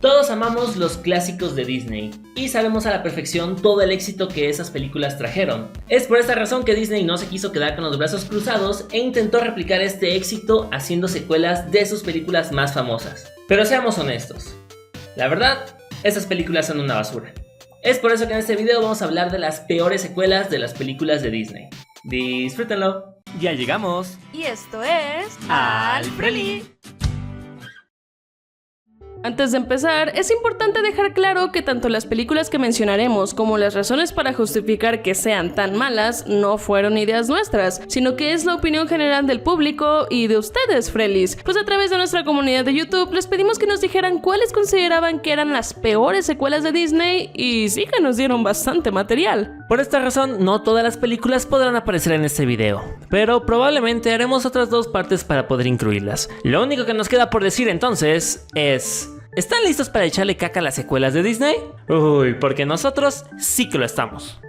Todos amamos los clásicos de Disney y sabemos a la perfección todo el éxito que esas películas trajeron. Es por esta razón que Disney no se quiso quedar con los brazos cruzados e intentó replicar este éxito haciendo secuelas de sus películas más famosas. Pero seamos honestos, la verdad, esas películas son una basura. Es por eso que en este video vamos a hablar de las peores secuelas de las películas de Disney. Disfrútenlo. Ya llegamos. Y esto es Al Preli. Antes de empezar, es importante dejar claro que tanto las películas que mencionaremos como las razones para justificar que sean tan malas no fueron ideas nuestras, sino que es la opinión general del público y de ustedes, Frelis. Pues a través de nuestra comunidad de YouTube les pedimos que nos dijeran cuáles consideraban que eran las peores secuelas de Disney y sí que nos dieron bastante material. Por esta razón, no todas las películas podrán aparecer en este video, pero probablemente haremos otras dos partes para poder incluirlas. Lo único que nos queda por decir entonces es... ¿están listos para echarle caca a las secuelas de Disney? Uy, porque nosotros sí que lo estamos.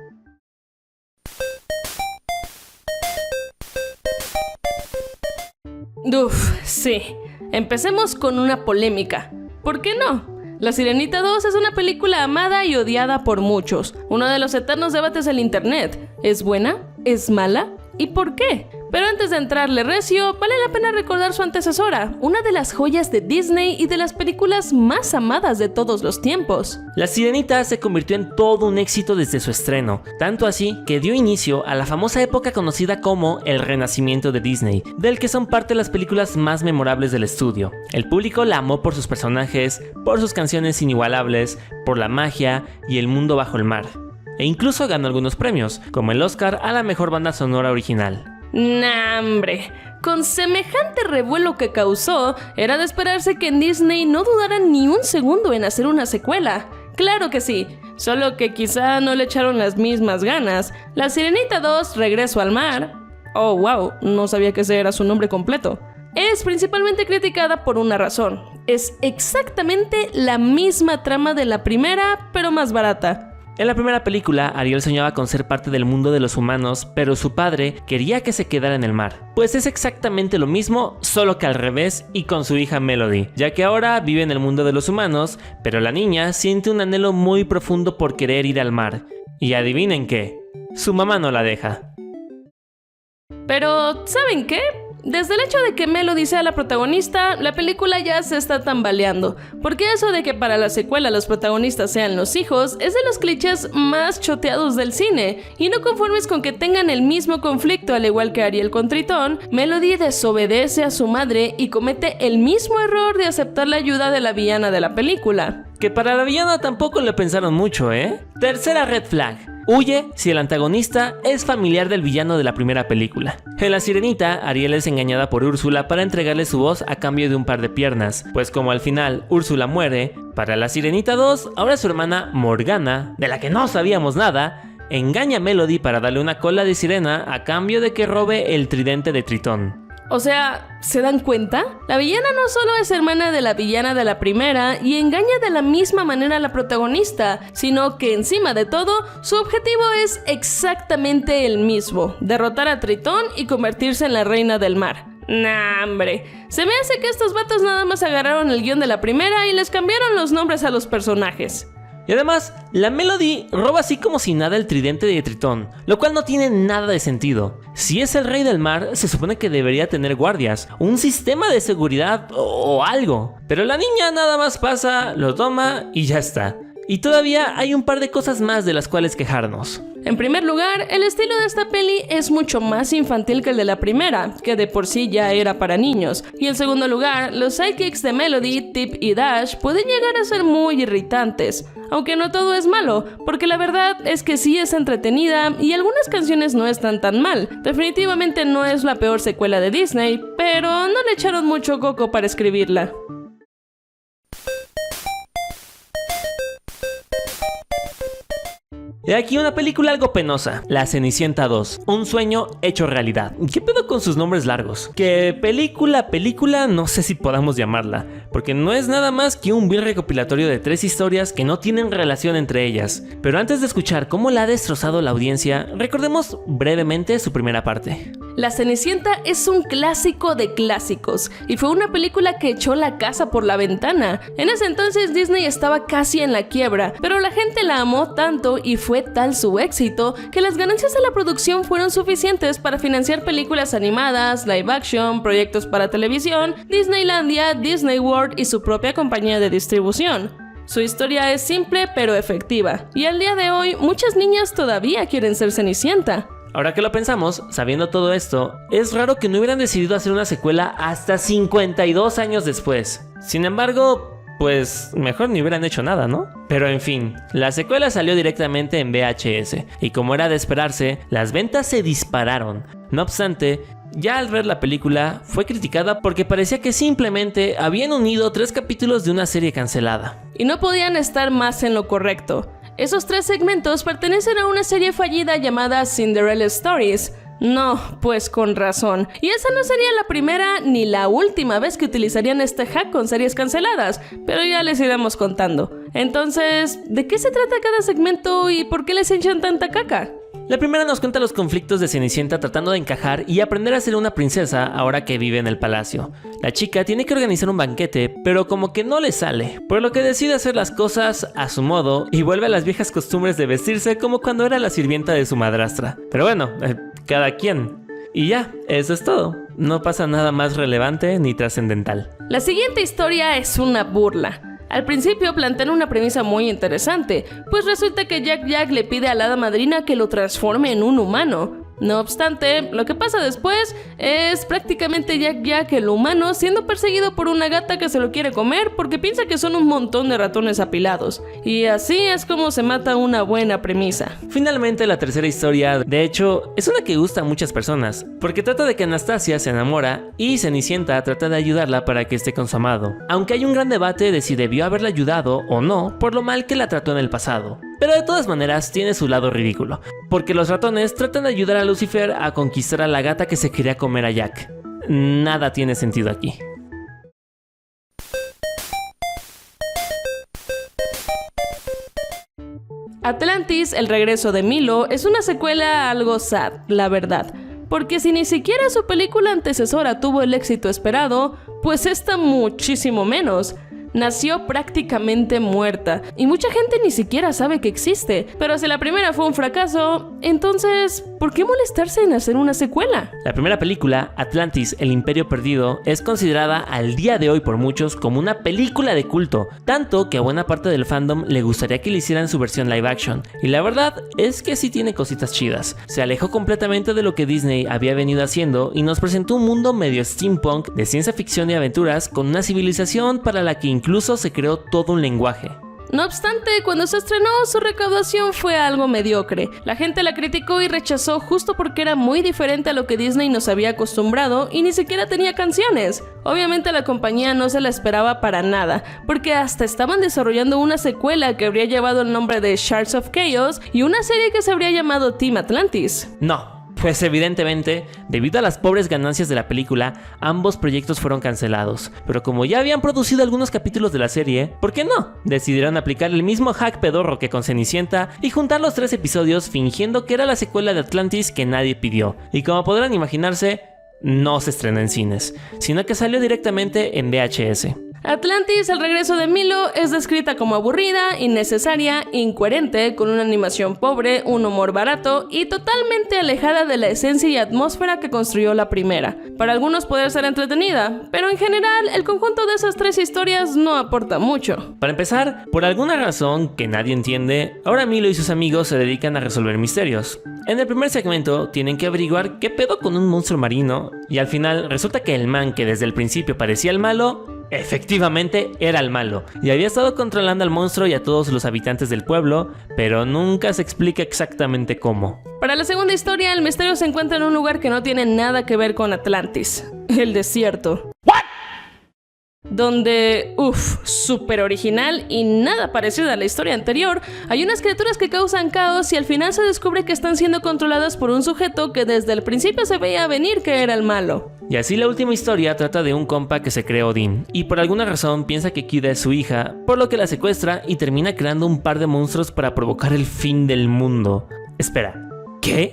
Sí. Empecemos con una polémica. ¿Por qué no? La Sirenita 2 es una película amada y odiada por muchos. Uno de los eternos debates del internet. ¿Es buena? ¿Es mala? ¿Y por qué? Pero antes de entrarle recio, vale la pena recordar su antecesora, una de las joyas de Disney y de las películas más amadas de todos los tiempos. La Sirenita se convirtió en todo un éxito desde su estreno, tanto así que dio inicio a la famosa época conocida como el Renacimiento de Disney, del que son parte las películas más memorables del estudio. El público la amó por sus personajes, por sus canciones inigualables, por la magia y el mundo bajo el mar. E incluso ganó algunos premios, como el Oscar a la mejor banda sonora original. Nah, hombre, con semejante revuelo que causó, era de esperarse que en Disney no dudaran ni un segundo en hacer una secuela. Claro que sí, solo que quizá no le echaron las mismas ganas. La Sirenita 2, Regreso al Mar... oh wow, no sabía que ese era su nombre completo. Es principalmente criticada por una razón. Es exactamente la misma trama de la primera, pero más barata. En la primera película, Ariel soñaba con ser parte del mundo de los humanos, pero su padre quería que se quedara en el mar. Pues es exactamente lo mismo, solo que al revés y con su hija Melody, ya que ahora vive en el mundo de los humanos, pero la niña siente un anhelo muy profundo por querer ir al mar. Y adivinen qué, su mamá no la deja. Pero, ¿saben qué? Desde el hecho de que Melody sea la protagonista, la película ya se está tambaleando, porque eso de que para la secuela los protagonistas sean los hijos es de los clichés más choteados del cine, y no conformes con que tengan el mismo conflicto al igual que Ariel con Tritón, Melody desobedece a su madre y comete el mismo error de aceptar la ayuda de la villana de la película. Que para la villana tampoco le pensaron mucho, ¿eh? Tercera red flag. Huye si el antagonista es familiar del villano de la primera película. En La Sirenita, Ariel es engañada por Úrsula para entregarle su voz a cambio de un par de piernas, pues como al final Úrsula muere, para La Sirenita 2, ahora su hermana Morgana, de la que no sabíamos nada, engaña a Melody para darle una cola de sirena a cambio de que robe el tridente de Tritón. O sea, ¿se dan cuenta? La villana no solo es hermana de la villana de la primera y engaña de la misma manera a la protagonista, sino que encima de todo, su objetivo es exactamente el mismo: derrotar a Tritón y convertirse en la reina del mar. Nah, hombre, se me hace que estos vatos nada más agarraron el guión de la primera y les cambiaron los nombres a los personajes. Y además, la Melody roba así como si nada el tridente de Tritón, lo cual no tiene nada de sentido. Si es el rey del mar, se supone que debería tener guardias, un sistema de seguridad o algo. Pero la niña nada más pasa, lo toma y ya está. Y todavía hay un par de cosas más de las cuales quejarnos. En primer lugar, el estilo de esta peli es mucho más infantil que el de la primera, que de por sí ya era para niños. Y en segundo lugar, los sidekicks de Melody, Tip y Dash pueden llegar a ser muy irritantes. Aunque no todo es malo, porque la verdad es que sí es entretenida y algunas canciones no están tan mal. Definitivamente no es la peor secuela de Disney, pero no le echaron mucho coco para escribirla. Y aquí una película algo penosa, La Cenicienta 2, un sueño hecho realidad. ¿Qué pedo con sus nombres largos? Que película, no sé si podamos llamarla. porque no es nada más que un vil recopilatorio de 3 historias que no tienen relación entre ellas. Pero antes de escuchar cómo la ha destrozado la audiencia, recordemos brevemente su primera parte. La Cenicienta es un clásico de clásicos y fue una película que echó la casa por la ventana. En ese entonces Disney estaba casi en la quiebra, pero la gente la amó tanto y fue tal su éxito que las ganancias de la producción fueron suficientes para financiar películas animadas, live action, proyectos para televisión, Disneylandia, Disney World y su propia compañía de distribución. Su historia es simple pero efectiva, y al día de hoy muchas niñas todavía quieren ser Cenicienta. Ahora que lo pensamos, sabiendo todo esto, es raro que no hubieran decidido hacer una secuela hasta 52 años después. Sin embargo, pues mejor ni hubieran hecho nada, ¿no? Pero en fin, la secuela salió directamente en VHS, y como era de esperarse, las ventas se dispararon. No obstante, ya al ver la película, fue criticada porque parecía que simplemente habían unido 3 capítulos de una serie cancelada. Y no podían estar más en lo correcto. Esos 3 segmentos pertenecen a una serie fallida llamada Cinderella Stories. No, pues con razón. Y esa no sería la primera ni la última vez que utilizarían este hack con series canceladas, pero ya les iremos contando. Entonces, ¿de qué se trata cada segmento y por qué les echan tanta caca? La primera nos cuenta los conflictos de Cenicienta tratando de encajar y aprender a ser una princesa ahora que vive en el palacio. La chica tiene que organizar un banquete, pero como que no le sale, por lo que decide hacer las cosas a su modo y vuelve a las viejas costumbres de vestirse como cuando era la sirvienta de su madrastra. Pero bueno, cada quien. Y ya, eso es todo. No pasa nada más relevante ni trascendental. La siguiente historia es una burla. Al principio plantean una premisa muy interesante, pues resulta que Jack le pide a la hada madrina que lo transforme en un humano. No obstante, lo que pasa después es prácticamente Jack el humano siendo perseguido por una gata que se lo quiere comer porque piensa que son un montón de ratones apilados. Y así es como se mata una buena premisa. Finalmente, la tercera historia, de hecho, es una que gusta a muchas personas, porque trata de que Anastasia se enamora y Cenicienta trata de ayudarla para que esté con su amado, aunque hay un gran debate de si debió haberla ayudado o no por lo mal que la trató en el pasado. Pero de todas maneras tiene su lado ridículo, porque los ratones tratan de ayudar a Lucifer a conquistar a la gata que se quería comer a Jack. Nada tiene sentido aquí. Atlantis, el regreso de Milo, es una secuela algo sad, la verdad. Porque si ni siquiera su película antecesora tuvo el éxito esperado, pues esta muchísimo menos. Nació prácticamente muerta y mucha gente ni siquiera sabe que existe. Pero si la primera fue un fracaso, entonces, ¿por qué molestarse en hacer una secuela? La primera película, Atlantis, el Imperio Perdido, es considerada al día de hoy por muchos como una película de culto, tanto que a buena parte del fandom le gustaría que le hicieran su versión live action. Y la verdad es que sí tiene cositas chidas. Se alejó completamente de lo que Disney había venido haciendo y nos presentó un mundo medio steampunk de ciencia ficción y aventuras con una civilización para la que incluso se creó todo un lenguaje. No obstante, cuando se estrenó, su recaudación fue algo mediocre. La gente la criticó y rechazó justo porque era muy diferente a lo que Disney nos había acostumbrado y ni siquiera tenía canciones. Obviamente la compañía no se la esperaba para nada, porque hasta estaban desarrollando una secuela que habría llevado el nombre de Shards of Chaos y una serie que se habría llamado Team Atlantis. No. Pues evidentemente, debido a las pobres ganancias de la película, ambos proyectos fueron cancelados. Pero como ya habían producido algunos capítulos de la serie, ¿por qué no? Decidieron aplicar el mismo hack pedorro que con Cenicienta y juntar los 3 episodios fingiendo que era la secuela de Atlantis que nadie pidió. Y como podrán imaginarse, no se estrenó en cines, sino que salió directamente en VHS. Atlantis, el regreso de Milo, es descrita como aburrida, innecesaria, incoherente, con una animación pobre, un humor barato y totalmente alejada de la esencia y atmósfera que construyó la primera. Para algunos puede ser entretenida, pero en general el conjunto de esas 3 historias no aporta mucho. Para empezar, por alguna razón que nadie entiende, ahora Milo y sus amigos se dedican a resolver misterios. En el primer segmento tienen que averiguar qué pedo con un monstruo marino y al final resulta que el man que desde el principio parecía el malo, efectivamente era el malo y había estado controlando al monstruo y a todos los habitantes del pueblo, pero nunca se explica exactamente cómo. Para la segunda historia, el misterio se encuentra en un lugar que no tiene nada que ver con Atlantis, el desierto. donde, súper original y nada parecida a la historia anterior, hay unas criaturas que causan caos y al final se descubre que están siendo controladas por un sujeto que desde el principio se veía venir que era el malo. Y así la última historia trata de un compa que se cree Odín, y por alguna razón piensa que Kida es su hija, por lo que la secuestra y termina creando un par de monstruos para provocar el fin del mundo. Espera, ¿qué?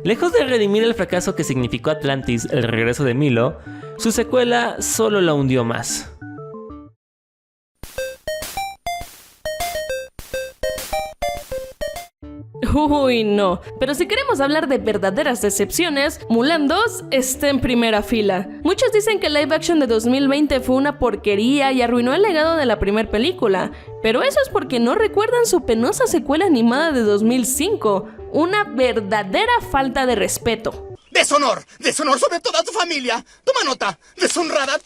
Lejos de redimir el fracaso que significó Atlantis, el regreso de Milo, su secuela solo la hundió más. Uy, no. Pero si queremos hablar de verdaderas decepciones, Mulan 2 está en primera fila. Muchos dicen que el live action de 2020 fue una porquería y arruinó el legado de la primera película, pero eso es porque no recuerdan su penosa secuela animada de 2005. Una verdadera falta de respeto. ¡Deshonor! ¡Deshonor sobre toda tu familia! ¡Toma nota! ¡Deshonrada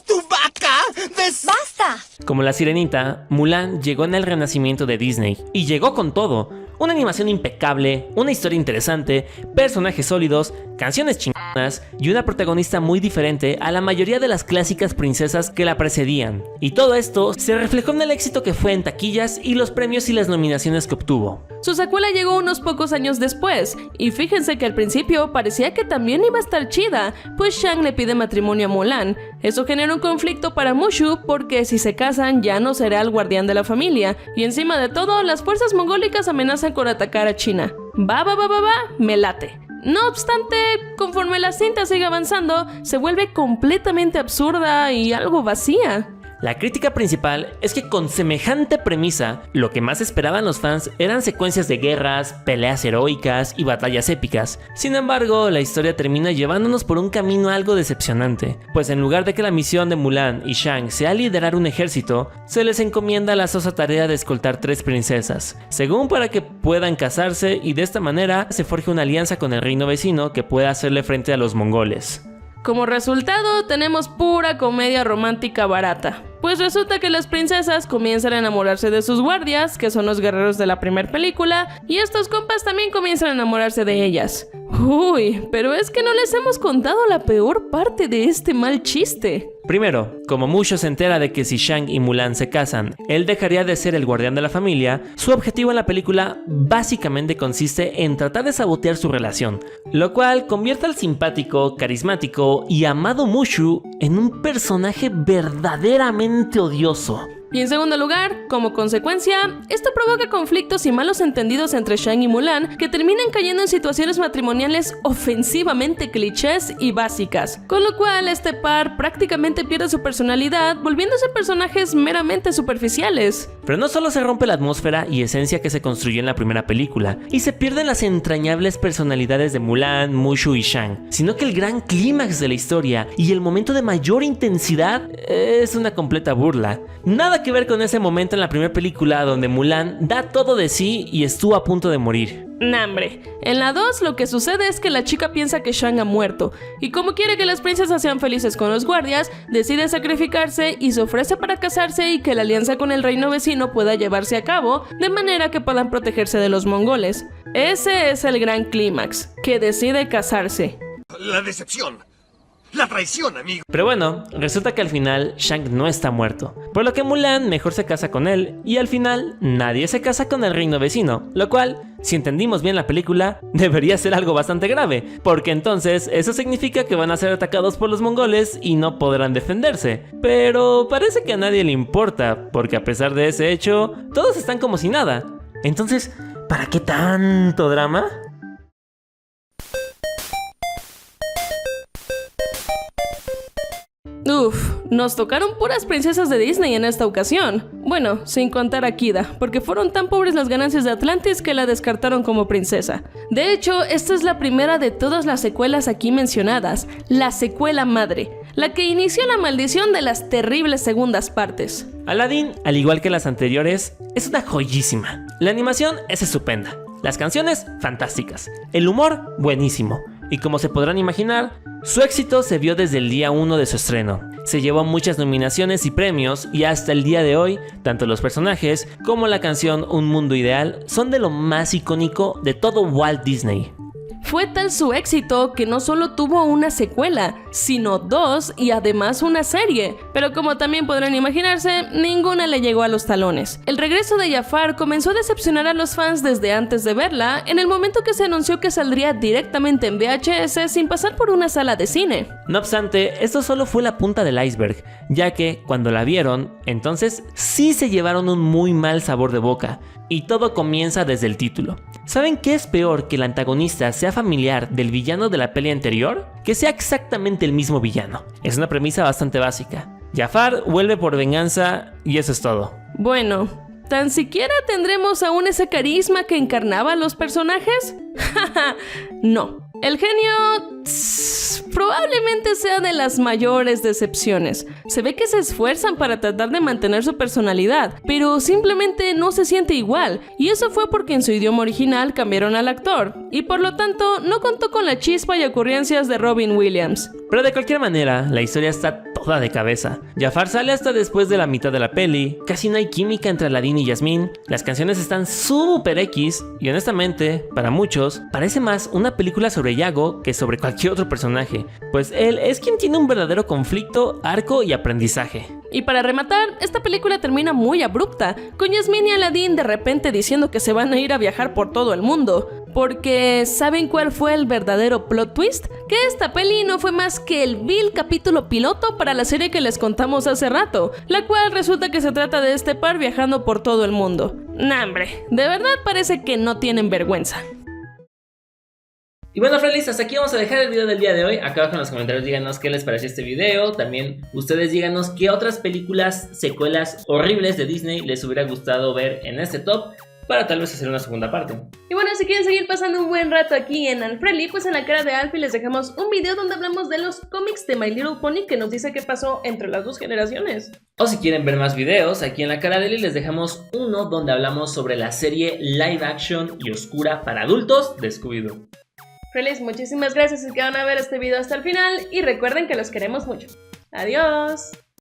tu vaca! ¡Basta! Como La Sirenita, Mulan llegó en el renacimiento de Disney, y llegó con todo. Una animación impecable, una historia interesante, personajes sólidos, canciones chingonas y una protagonista muy diferente a la mayoría de las clásicas princesas que la precedían. Y todo esto se reflejó en el éxito que fue en taquillas y los premios y las nominaciones que obtuvo. Su secuela llegó unos pocos años después, y fíjense que al principio parecía que también iba a estar chida, pues Shang le pide matrimonio a Mulan. Eso genera un conflicto para Mushu porque si se casan ya no será el guardián de la familia, y encima de todo las fuerzas mongólicas amenazan con atacar a China. Va, me late. No obstante, conforme la cinta sigue avanzando, se vuelve completamente absurda y algo vacía. La crítica principal es que con semejante premisa, lo que más esperaban los fans eran secuencias de guerras, peleas heroicas y batallas épicas. Sin embargo, la historia termina llevándonos por un camino algo decepcionante, pues en lugar de que la misión de Mulan y Shang sea liderar un ejército, se les encomienda la sosa tarea de escoltar 3 princesas, según para que puedan casarse y de esta manera se forje una alianza con el reino vecino que pueda hacerle frente a los mongoles. Como resultado, tenemos pura comedia romántica barata. Pues resulta que las princesas comienzan a enamorarse de sus guardias, que son los guerreros de la primera película, y estos compas también comienzan a enamorarse de ellas. Uy, pero es que no les hemos contado la peor parte de este mal chiste. Primero, como Mushu se entera de que si Shang y Mulan se casan, él dejaría de ser el guardián de la familia, su objetivo en la película básicamente consiste en tratar de sabotear su relación, lo cual convierte al simpático, carismático y amado Mushu en un personaje verdaderamente odioso. Y en segundo lugar, como consecuencia, esto provoca conflictos y malos entendidos entre Shang y Mulan que terminan cayendo en situaciones matrimoniales ofensivamente clichés y básicas, con lo cual este par prácticamente pierde su personalidad, volviéndose personajes meramente superficiales. Pero no solo se rompe la atmósfera y esencia que se construyó en la primera película, y se pierden las entrañables personalidades de Mulan, Mushu y Shang, sino que el gran clímax de la historia y el momento de mayor intensidad es una completa burla. Nada que ver con ese momento en la primera película donde Mulan da todo de sí y estuvo a punto de morir. Nambre. En la 2 lo que sucede es que la chica piensa que Shang ha muerto, y como quiere que las princesas sean felices con los guardias, decide sacrificarse y se ofrece para casarse y que la alianza con el reino vecino pueda llevarse a cabo, de manera que puedan protegerse de los mongoles. Ese es el gran clímax, que decide casarse. La decepción. La traición, amigo. Pero bueno, resulta que al final Shang no está muerto, por lo que Mulan mejor se casa con él, y al final nadie se casa con el reino vecino, lo cual, si entendimos bien la película, debería ser algo bastante grave, porque entonces eso significa que van a ser atacados por los mongoles y no podrán defenderse. Pero parece que a nadie le importa, porque a pesar de ese hecho, todos están como si nada. Entonces, ¿para qué tanto drama? Nos tocaron puras princesas de Disney en esta ocasión. Bueno, sin contar a Kida, porque fueron tan pobres las ganancias de Atlantis que la descartaron como princesa. De hecho, esta es la primera de todas las secuelas aquí mencionadas, la secuela madre, la que inició la maldición de las terribles segundas partes. Aladdin, al igual que las anteriores, es una joyísima. La animación es estupenda, las canciones fantásticas, el humor buenísimo. Y como se podrán imaginar, su éxito se vio desde el día 1 de su estreno. Se llevó muchas nominaciones y premios, y hasta el día de hoy, tanto los personajes como la canción Un Mundo Ideal son de lo más icónico de todo Walt Disney. Fue tal su éxito que no solo tuvo una secuela, sino 2 y además una serie. Pero como también podrán imaginarse, ninguna le llegó a los talones. El regreso de Jafar comenzó a decepcionar a los fans desde antes de verla, en el momento que se anunció que saldría directamente en VHS sin pasar por una sala de cine. No obstante, esto solo fue la punta del iceberg, ya que cuando la vieron, entonces sí se llevaron un muy mal sabor de boca. Y todo comienza desde el título. ¿Saben qué es peor que el antagonista sea familiar del villano de la peli anterior? Que sea exactamente el mismo villano. Es una premisa bastante básica. Jafar vuelve por venganza y eso es todo. Bueno, ¿tan siquiera tendremos aún ese carisma que encarnaba a los personajes? No. El genio probablemente sea de las mayores decepciones. Se ve que se esfuerzan para tratar de mantener su personalidad, pero simplemente no se siente igual, y eso fue porque en su idioma original cambiaron al actor, y por lo tanto no contó con la chispa y ocurrencias de Robin Williams. Pero de cualquier manera, la historia está toda de cabeza. Jafar sale hasta después de la mitad de la peli, casi no hay química entre Aladdin y Jasmine, las canciones están súper X, y honestamente, para muchos, parece más una película sobre Yago que sobre cualquier otro personaje, pues él es quien tiene un verdadero conflicto, arco y aprendizaje. Y para rematar, esta película termina muy abrupta, con Jasmine y Aladdin de repente diciendo que se van a ir a viajar por todo el mundo. Porque, ¿saben cuál fue el verdadero plot twist? Que esta peli no fue más que el vil capítulo piloto para la serie que les contamos hace rato, la cual resulta que se trata de este par viajando por todo el mundo. Nah, hombre, de verdad parece que no tienen vergüenza. Y bueno, friendlies, hasta aquí vamos a dejar el video del día de hoy. Acá abajo en los comentarios díganos qué les pareció este video. También ustedes díganos qué otras películas, secuelas horribles de Disney les hubiera gustado ver en este top, para tal vez hacer una segunda parte. Y bueno, si quieren seguir pasando un buen rato aquí en Unfriendly, pues en la cara de Alfie les dejamos un video donde hablamos de los cómics de My Little Pony, que nos dice qué pasó entre las dos generaciones. O si quieren ver más videos, aquí en la cara de Eli les dejamos uno donde hablamos sobre la serie live action y oscura para adultos de Scooby-Doo. Friendlies, muchísimas gracias si van a ver este video hasta el final y recuerden que los queremos mucho. Adiós.